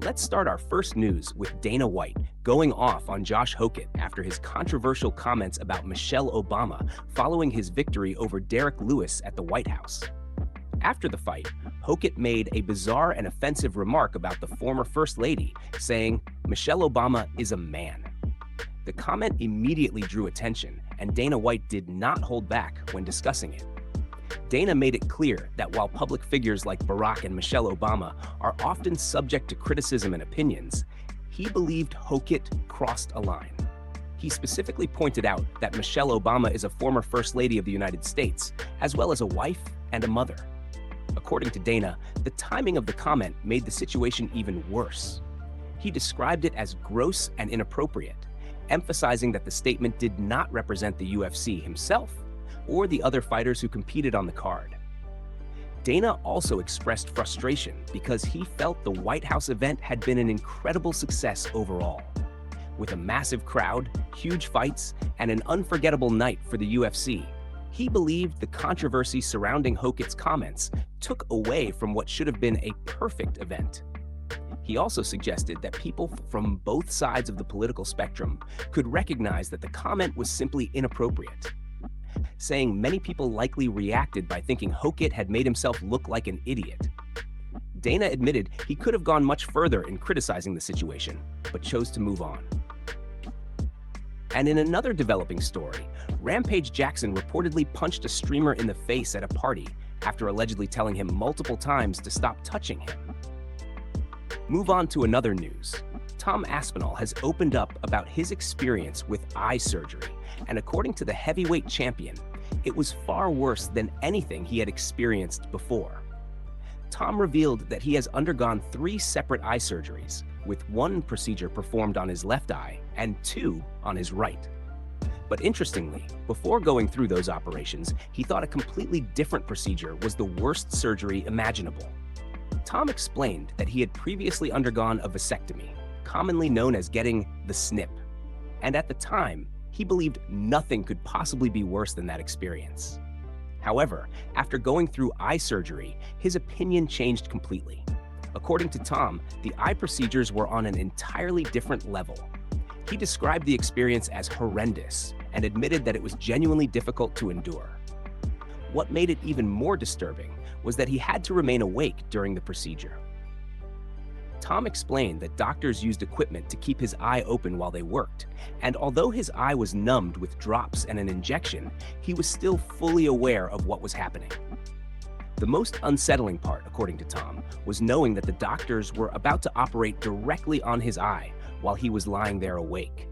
Let's start our first news with Dana White going off on Josh Hokit after his controversial comments about Michelle Obama following his victory over Derek Lewis at the White House. After the fight, Hokit made a bizarre and offensive remark about the former First Lady, saying, "Michelle Obama is a man." The comment immediately drew attention, and Dana White did not hold back when discussing it. Dana made it clear that while public figures like Barack and Michelle Obama are often subject to criticism and opinions, he believed Hokit crossed a line. He specifically pointed out that Michelle Obama is a former First Lady of the United States, as well as a wife and a mother. According to Dana, the timing of the comment made the situation even worse. He described it as gross and inappropriate, emphasizing that the statement did not represent the UFC himself or the other fighters who competed on the card. Dana also expressed frustration because he felt the White House event had been an incredible success overall. With a massive crowd, huge fights, and an unforgettable night for the UFC, he believed the controversy surrounding Hokit's comments took away from what should have been a perfect event. He also suggested that people from both sides of the political spectrum could recognize that the comment was simply inappropriate, saying many people likely reacted by thinking Hokit had made himself look like an idiot. Dana admitted he could have gone much further in criticizing the situation, but chose to move on. And in another developing story, Rampage Jackson reportedly punched a streamer in the face at a party after allegedly telling him multiple times to stop touching him. Move on to another news. Tom Aspinall has opened up about his experience with eye surgery, and according to the heavyweight champion, it was far worse than anything he had experienced before. Tom revealed that he has undergone 3 separate eye surgeries, with 1 procedure performed on his left eye and 2 on his right. But interestingly, before going through those operations, he thought a completely different procedure was the worst surgery imaginable. Tom explained that he had previously undergone a vasectomy, commonly known as getting the snip, and at the time, he believed nothing could possibly be worse than that experience. However, after going through eye surgery, his opinion changed completely. According to Tom, the eye procedures were on an entirely different level. He described the experience as horrendous and admitted that it was genuinely difficult to endure. What made it even more disturbing was that he had to remain awake during the procedure. Tom explained that doctors used equipment to keep his eye open while they worked, and although his eye was numbed with drops and an injection, he was still fully aware of what was happening. The most unsettling part, according to Tom, was knowing that the doctors were about to operate directly on his eye while he was lying there awake.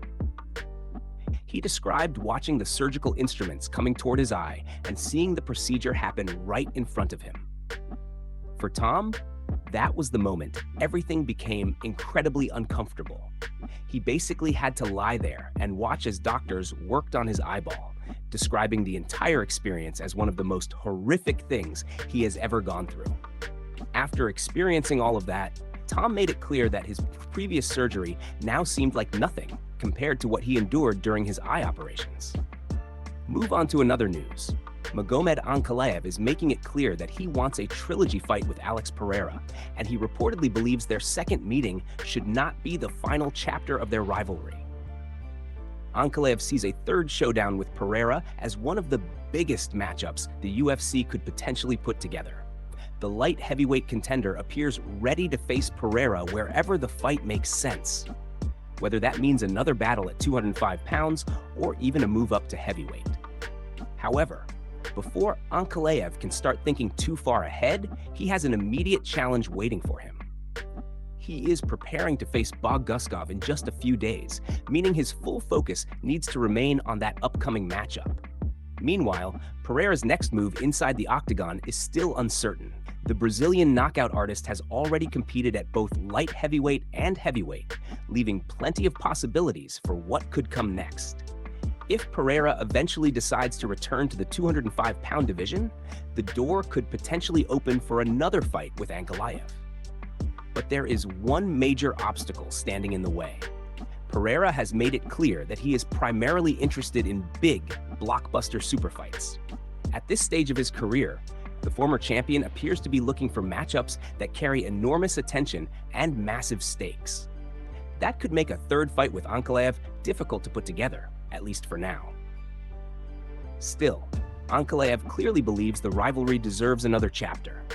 He described watching the surgical instruments coming toward his eye and seeing the procedure happen right in front of him. For Tom, that was the moment everything became incredibly uncomfortable. He basically had to lie there and watch as doctors worked on his eyeball, describing the entire experience as one of the most horrific things he has ever gone through. After experiencing all of that, Tom made it clear that his previous surgery now seemed like nothing compared to what he endured during his eye operations. Move on to another news. Magomed Ankalaev is making it clear that he wants a trilogy fight with Alex Pereira, and he reportedly believes their second meeting should not be the final chapter of their rivalry. Ankalaev sees a third showdown with Pereira as one of the biggest matchups the UFC could potentially put together. The light heavyweight contender appears ready to face Pereira wherever the fight makes sense, whether that means another battle at 205 pounds or even a move up to heavyweight. However, before Ankalaev can start thinking too far ahead, he has an immediate challenge waiting for him. He is preparing to face Guskov in just a few days, meaning his full focus needs to remain on that upcoming matchup. Meanwhile, Pereira's next move inside the octagon is still uncertain. The Brazilian knockout artist has already competed at both light heavyweight and heavyweight, leaving plenty of possibilities for what could come next. If Pereira eventually decides to return to the 205-pound division, the door could potentially open for another fight with Ankalaev. But there is one major obstacle standing in the way. Pereira has made it clear that he is primarily interested in big, blockbuster super fights. At this stage of his career, The former champion appears to be looking for matchups that carry enormous attention and massive stakes. That could make a third fight with Ankalaev difficult to put together, at least for now. Still, Ankalaev clearly believes the rivalry deserves another chapter.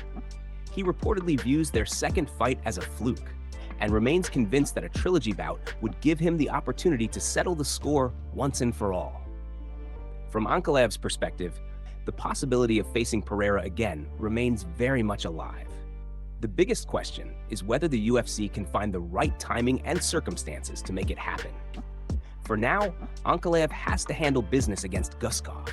He reportedly views their second fight as a fluke, and remains convinced that a trilogy bout would give him the opportunity to settle the score once and for all. From Ankalaev's perspective, the possibility of facing Pereira again remains very much alive. The biggest question is whether the UFC can find the right timing and circumstances to make it happen. For now, Ankalaev has to handle business against Guskov.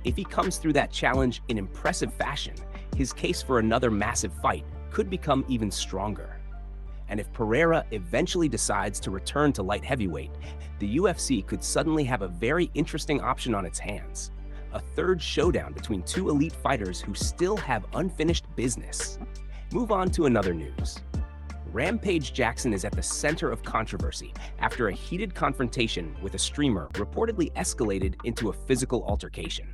If he comes through that challenge in impressive fashion, his case for another massive fight could become even stronger. And if Pereira eventually decides to return to light heavyweight, the UFC could suddenly have a very interesting option on its hands. A third showdown between two elite fighters who still have unfinished business. Move on to another news. Rampage Jackson is at the center of controversy after a heated confrontation with a streamer reportedly escalated into a physical altercation.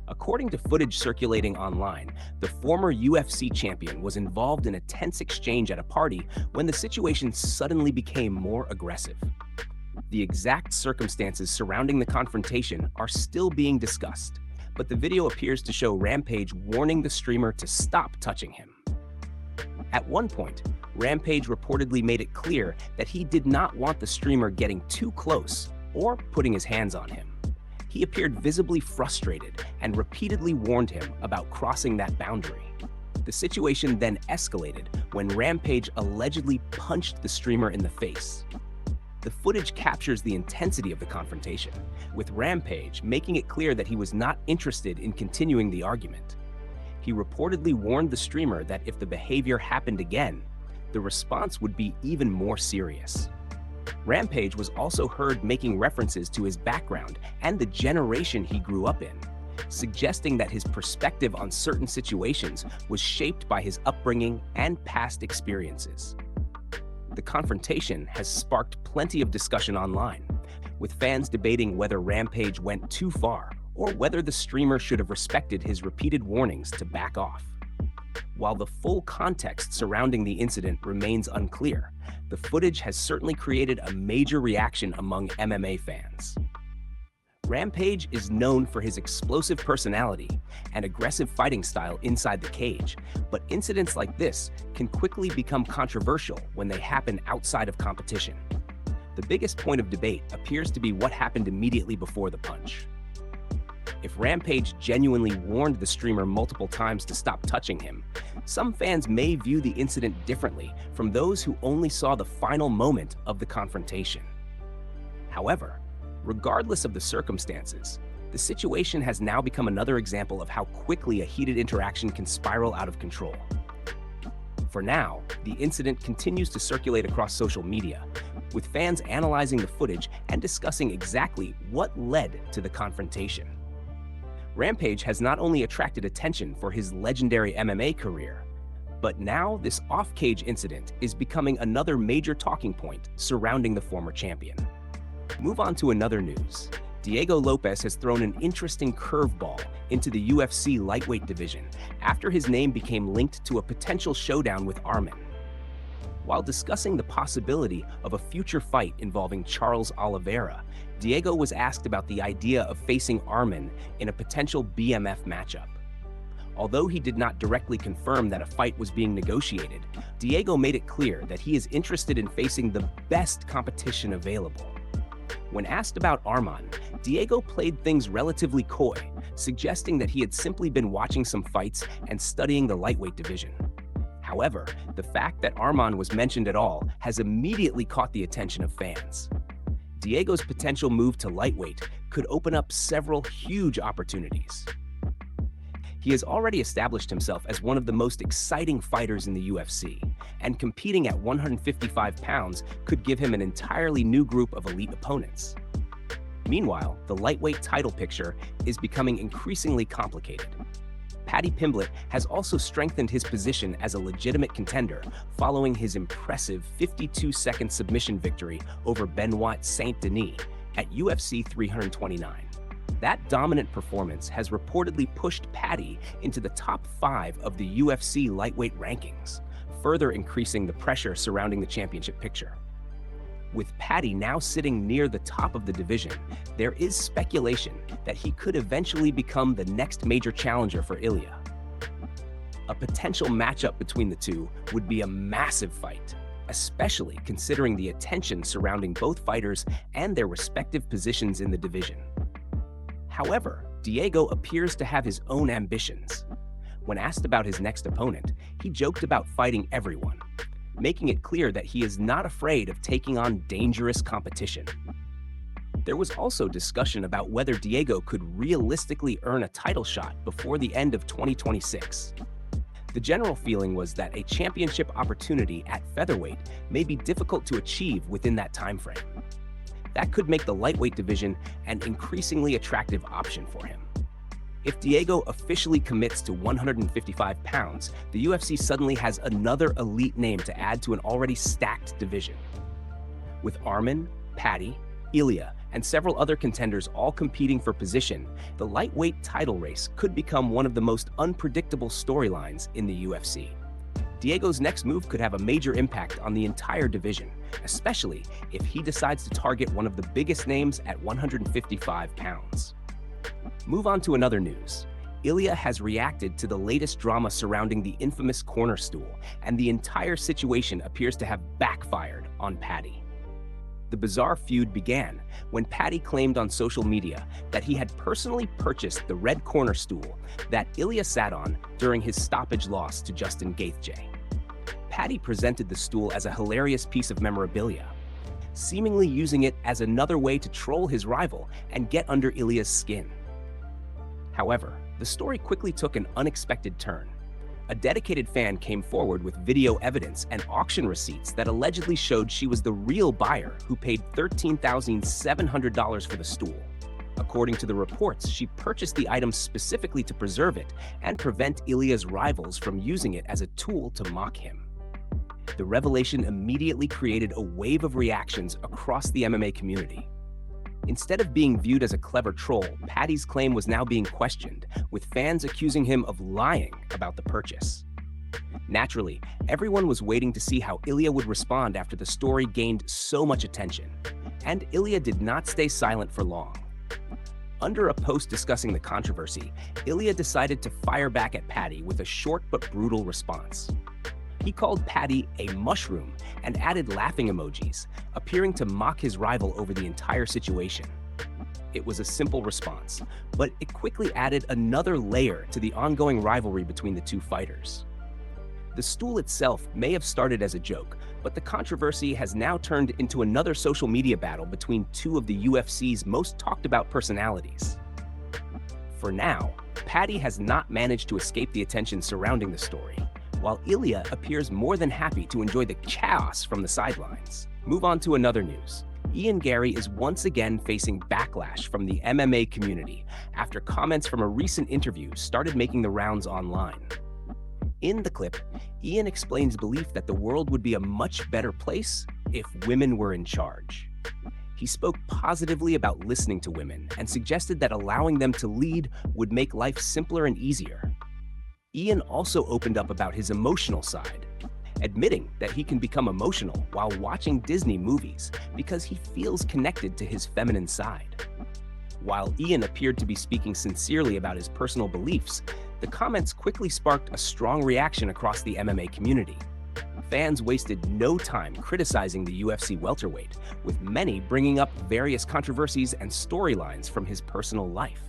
According to footage circulating online, the former UFC champion was involved in a tense exchange at a party when the situation suddenly became more aggressive. The exact circumstances surrounding the confrontation are still being discussed, but the video appears to show Rampage warning the streamer to stop touching him. At one point, Rampage reportedly made it clear that he did not want the streamer getting too close or putting his hands on him. He appeared visibly frustrated and repeatedly warned him about crossing that boundary. The situation then escalated when Rampage allegedly punched the streamer in the face. The footage captures the intensity of the confrontation, with Rampage making it clear that he was not interested in continuing the argument. He reportedly warned the streamer that if the behavior happened again, the response would be even more serious. Rampage was also heard making references to his background and the generation he grew up in, suggesting that his perspective on certain situations was shaped by his upbringing and past experiences. The confrontation has sparked plenty of discussion online, with fans debating whether Rampage went too far or whether the streamer should have respected his repeated warnings to back off. While the full context surrounding the incident remains unclear, the footage has certainly created a major reaction among MMA fans. Rampage is known for his explosive personality and aggressive fighting style inside the cage, but incidents like this can quickly become controversial when they happen outside of competition. The biggest point of debate appears to be what happened immediately before the punch. If Rampage genuinely warned the streamer multiple times to stop touching him, some fans may view the incident differently from those who only saw the final moment of the confrontation. However, regardless of the circumstances, the situation has now become another example of how quickly a heated interaction can spiral out of control. For now, the incident continues to circulate across social media, with fans analyzing the footage and discussing exactly what led to the confrontation. Rampage has not only attracted attention for his legendary MMA career, but now this off-cage incident is becoming another major talking point surrounding the former champion. Move on to another news. Diego Lopes has thrown an interesting curveball into the UFC lightweight division after his name became linked to a potential showdown with Arman. While discussing the possibility of a future fight involving Charles Oliveira, Diego was asked about the idea of facing Arman in a potential BMF matchup. Although he did not directly confirm that a fight was being negotiated, Diego made it clear that he is interested in facing the best competition available. When asked about Arman, Diego played things relatively coy, suggesting that he had simply been watching some fights and studying the lightweight division. However, the fact that Arman was mentioned at all has immediately caught the attention of fans. Diego's potential move to lightweight could open up several huge opportunities. He has already established himself as one of the most exciting fighters in the UFC, and competing at 155 pounds could give him an entirely new group of elite opponents. Meanwhile, the lightweight title picture is becoming increasingly complicated. Paddy Pimblett has also strengthened his position as a legitimate contender following his impressive 52-second submission victory over Benoit Saint-Denis at UFC 329. That dominant performance has reportedly pushed Paddy into the top 5 of the UFC lightweight rankings, further increasing the pressure surrounding the championship picture. With Paddy now sitting near the top of the division, there is speculation that he could eventually become the next major challenger for Ilya. A potential matchup between the two would be a massive fight, especially considering the attention surrounding both fighters and their respective positions in the division. However, Diego appears to have his own ambitions. When asked about his next opponent, he joked about fighting everyone, making it clear that he is not afraid of taking on dangerous competition. There was also discussion about whether Diego could realistically earn a title shot before the end of 2026. The general feeling was that a championship opportunity at featherweight may be difficult to achieve within that timeframe. That could make the lightweight division an increasingly attractive option for him. If Diego officially commits to 155 pounds, the UFC suddenly has another elite name to add to an already stacked division. With Arman, Paddy, Ilya, and several other contenders all competing for position, the lightweight title race could become one of the most unpredictable storylines in the UFC. Diego's next move could have a major impact on the entire division, especially if he decides to target one of the biggest names at 155 pounds. Move on to another news. Ilya has reacted to the latest drama surrounding the infamous corner stool, and the entire situation appears to have backfired on Paddy. The bizarre feud began when Paddy claimed on social media that he had personally purchased the red corner stool that Ilya sat on during his stoppage loss to Justin Gaethje. Paddy presented the stool as a hilarious piece of memorabilia, seemingly using it as another way to troll his rival and get under Ilya's skin. However, the story quickly took an unexpected turn. A dedicated fan came forward with video evidence and auction receipts that allegedly showed she was the real buyer who paid $13,700 for the stool. According to the reports, she purchased the item specifically to preserve it and prevent Ilya's rivals from using it as a tool to mock him. The revelation immediately created a wave of reactions across the MMA community. Instead of being viewed as a clever troll, Paddy's claim was now being questioned, with fans accusing him of lying about the purchase. Naturally, everyone was waiting to see how Ilya would respond after the story gained so much attention. And Ilya did not stay silent for long. Under a post discussing the controversy, Ilya decided to fire back at Paddy with a short but brutal response. He called Paddy a mushroom and added laughing emojis, appearing to mock his rival over the entire situation. It was a simple response, but it quickly added another layer to the ongoing rivalry between the two fighters. The stool itself may have started as a joke, but the controversy has now turned into another social media battle between two of the UFC's most talked about personalities. For now, Paddy has not managed to escape the attention surrounding the story, while Ilya appears more than happy to enjoy the chaos from the sidelines. Move on to another news. Garry is once again facing backlash from the MMA community after comments from a recent interview started making the rounds online. In the clip, Ian explains belief that the world would be a much better place if women were in charge. He spoke positively about listening to women and suggested that allowing them to lead would make life simpler and easier. Ian also opened up about his emotional side, admitting that he can become emotional while watching Disney movies because he feels connected to his feminine side. While Ian appeared to be speaking sincerely about his personal beliefs, the comments quickly sparked a strong reaction across the MMA community. Fans wasted no time criticizing the UFC welterweight, with many bringing up various controversies and storylines from his personal life.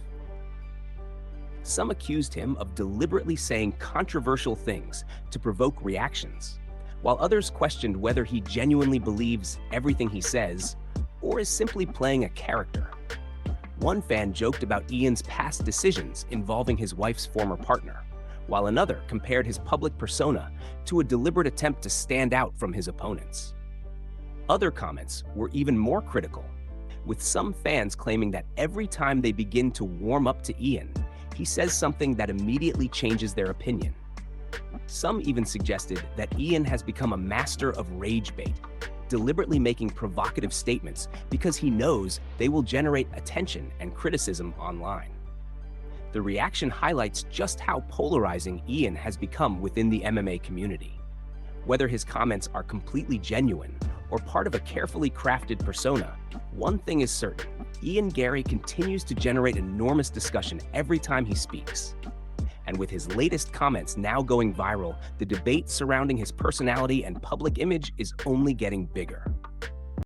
Some accused him of deliberately saying controversial things to provoke reactions, while others questioned whether he genuinely believes everything he says or is simply playing a character. One fan joked about Ian's past decisions involving his wife's former partner, while another compared his public persona to a deliberate attempt to stand out from his opponents. Other comments were even more critical, with some fans claiming that every time they begin to warm up to Ian, he says something that immediately changes their opinion. Some even suggested that Ian has become a master of rage bait, deliberately making provocative statements because he knows they will generate attention and criticism online. The reaction highlights just how polarizing Ian has become within the MMA community. Whether his comments are completely genuine or part of a carefully crafted persona, one thing is certain: Ian Garry continues to generate enormous discussion every time he speaks. And with his latest comments now going viral, the debate surrounding his personality and public image is only getting bigger.